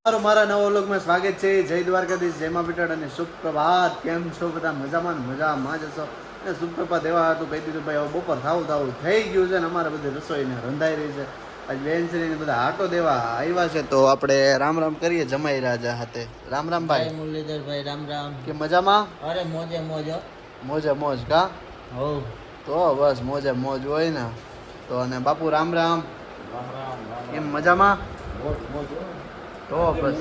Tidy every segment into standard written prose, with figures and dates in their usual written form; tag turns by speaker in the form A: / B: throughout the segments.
A: મારા નવા વ્લોગમાં સ્વાગત છે. જય દ્વારકાધીશ, જય મા પીટળ અને સુપ્રભાત. કેમ છો બધા? મજામાં જ હશો. અને સુપ્રભાત એવા હતું કહી દીધું ભાઈ હવે બપોર થાવું થઈ ગયું છે ને અમારે બધી રસોઈને રંધાઈ રહી છે. આજ બેન છે ને બધા હાટો દેવા આવ્યા છે તો આપણે રામ રામ કરીએ જમાઈ રાજા હાથે. રામ રામ ભાઈ.
B: મુરલીધર ભાઈ રામ રામ.
A: કે મજામાં?
B: અરે મોજે
A: મોજ કા
B: હો.
A: તો બસ મોજે મોજ હોય ને. તો અને બાપુ રામ રામ. કેમ મજામાં? તો બસ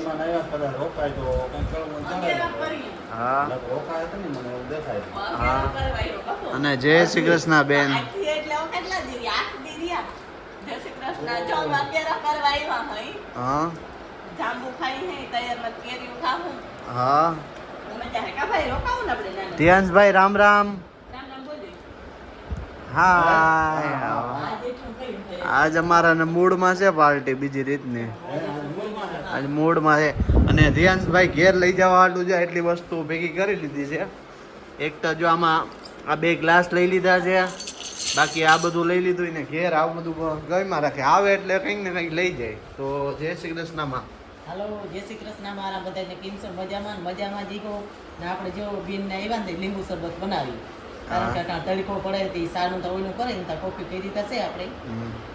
A: હા હા. અને જય શ્રી કૃષ્ણ બેન. હા હા. ધ્યાનભાઈ રામ રામ. હા આજ અમારા મૂડમાં છે પાર્ટી બીજી રીતની. આજ મૂડમાં છે અને ધ્યાનભાઈ ઘેર લઈ જવા હાટું છે એટલી વસ્તુ ભેગી કરી લીધી છે. એક તો જો આમાં આ 2 ગ્લાસ લઈ લીધા છે, બાકી આ બધું લઈ લીધું ને ઘેર આવું બધું ગયમાં રાખે. આવે એટલે કંઈક ને કંઈક લઈ જાય. તો જય શ્રી કૃષ્ણમાં.
B: હાલો જય શ્રી કૃષ્ણ મારા બધાને. કેમ છો? મજામાં જીગો ને આપણે જો બીન ને આવ્યા ને લીંબુ શરબત બનાવી. કારણ કે અટાણ તડકો પડે તે સારું તો ઓલું કરે ને ત્યાં કોફી કરી દીધા છે આપણે,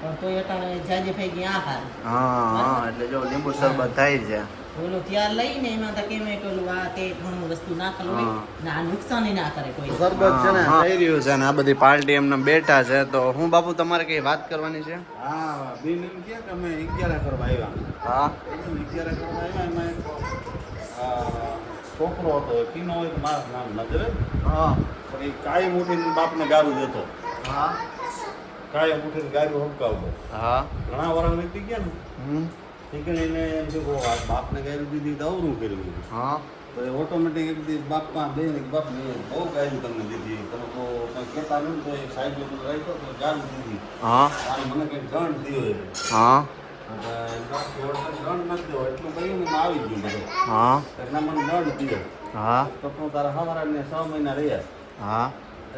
B: પણ તો અટાણે જાજે થઈ ગઈ આહાર.
A: હા એટલે જો લીંબુ શરબત થાય છે.
B: ઓલું ત્યાર લઈને એમાં તો કેમ પેલું આ તે ઘણું વસ્તુ નાખેલું હોય ને આ નુકસાન ના કરે કોઈ.
A: શરબત છે ને થઈ રહ્યું છે ને આ બધી પાર્ટી એમને બેઠા છે. તો હું બાપુ તમારે કઈ વાત કરવાની છે?
C: હા બેન એમ કે અમે 11 કરવા આવ્યા.
A: હા
C: 11 કરવા આવ્યા એમાં એક છોકરો હતો કીનો હોય તો મારું નામ નજરે.
A: હા
C: પણ એ કાયમ ઉઠીને બાપને ગારું દેતો.
A: હા
C: કાયમ ઉઠીને ગારું હમકાવતો.
A: હા
C: ઘણા વર્ષ વીતી ગયા ને એને એમ કે બાપને ગાયું દીધી દવરું કર્યું.
A: હા
C: તો એ ઓટોમેટિક એક દી બાપમાં બે બાપ મેં બહુ ગાયું તમને દીધી. તમે તો કંઈ કહેતા નહીં તો એક સાઈડ ઉપર રાખ્યો તો ગારું દીધી.
A: હા
C: અને મને કંઈક દંડ દીધો.
A: હા
C: દંડ નથી દેવો એટલું કહ્યું ને આવી ગયું બધું.
A: હા
C: એટલે મને દંડ દીધો.
A: હા
C: તો તારા હવારાને 6 મહિના રહ્યા
A: હા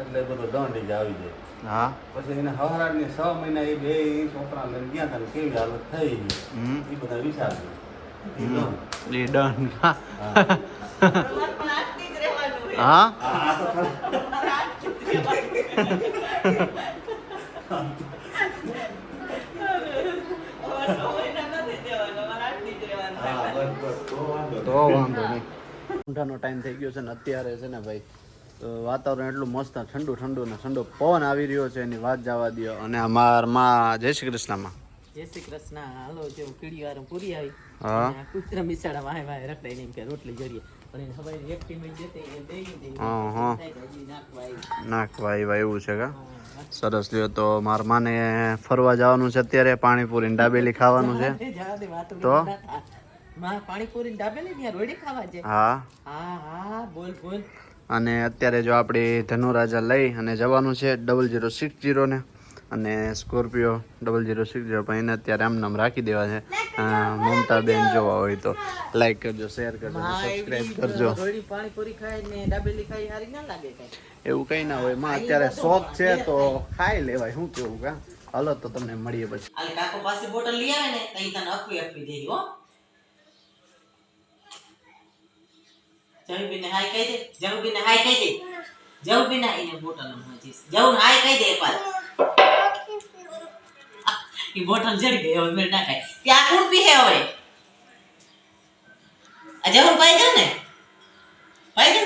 C: એટલે બધો દંડ જ આવી જાય.
A: હા
C: પછી એને હવારાને 6 મહિના એ બે છોકરા લઈને ગયા હતા ને કેવી હાલત થઈ ગઈ એ બધા વિચારજો.
A: એ ડન. હા
C: આ તો
A: તો વાંધો નહીં. ઊંઘાનો ટાઈમ થઈ ગયો છે ને અત્યારે છે ને ભાઈ વાતાવરણ એટલું મસ્ત ઠંડુ ને ઠંડો પવન આવી રહ્યો છે એની વાત જવા દો. અને અમારમાં જય શ્રી કૃષ્ણમાં.
B: જય શ્રી કૃષ્ણ. હાલો જો કીડી વાર પૂરી આવી.
A: હા
B: કુતરા મિસાડા વાય રખડાઈને એમ કે રોટલી જડીએ પણ એને ખબર એક ટીમ જતે એ દઈ દે.
A: હા નાખવા આવ્યા એવું છે કા? સરસ લ્યો. તો મારા માને ફરવા જવાનું છે અત્યારે. પાણીપુરી દાબેલી ખાવાનું છે. તો
B: પાણીપુરી દાબેલી ત્યાં રોડી ખાવા છે.
A: હા
B: હા બોલ.
A: અને અત્યારે જો આપણી ધનુરાજા લઈ અને જવાનું છે 0060 ને અને સ્કોર્પિયો 0060 પણ એને અત્યારે આમ નામ રાખી દેવા છે. મમતા બેન જોવા હોય તો લાઈક કરજો, શેર કરજો, સબસ્ક્રાઇબ કરજો.
B: પાણીપુરી ખાય ને દાબેલી ખાઈ સારી ના લાગે કઈ?
A: એવું કઈ ના હોય માં, અત્યારે શોખ છે તો ખાઈ લેવાય. શું કેવું કા? હાલો તો તમને મળીએ પછી.
B: હાલ કાકો પાસે બોટલ લઈ આવે ને તઈ તને આપી દે હો. જવુબીને હાય કહી દે. જવુબીને એને બોટલ મૂકીશ. જવું હાય કહી દે એકવાર. ઈ બોટલ જડી ગઈ હવે મેં ના ખાય. ત્યાં કોણ પીહે હવે? આ જવું પાઈ દે ને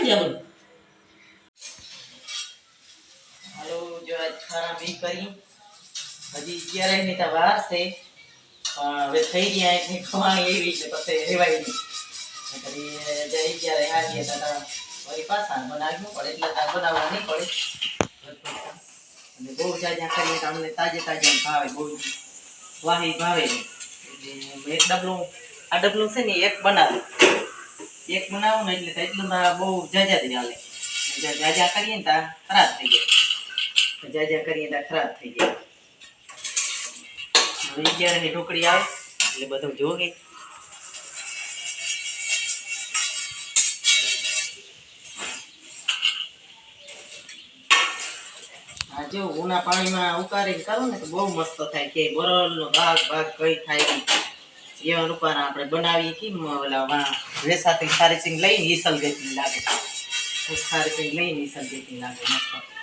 B: જવું. હાલો જો આજ ખારા બી કરી હજી 11 ની તો વાર છે પણ હવે થઈ ગયા એક ની ખવાણી એવી છે પછી રેવાય નહીં. ત્યારે આવીએ તો વળી પાછા બનાવ્યું પડે એટલે બનાવવા નહીં પડે. અને બહુ જાજા કરીએ તો અમને તાજે ભાવે. બહુ વાહી ભાવે નહીં. એટલે એક ડબલું આ ડબલું છે ને એક બનાવું ને એટલે એટલું બહુ જાજા જ હાલે. જાજા કરીએ ને ત્યાં ખરાબ થઈ જાય. હવે 11 ની ઢોકળી આવે એટલે બધું જોગે. જો ઉના પાણીમાં ઉકાળીને કરો ને તો બહુ મસ્ત થાય. કે બરલનો ભાગ કઈ થાય નહીં. એવા રૂપારા આપણે બનાવીએ કેમ ઓલા વેસાથી સારી સિંગ લઈને ઈસલ ગેટની લાગે સારી સિંગ લઈને ઈસલ ગેટની લાગે મસ્ત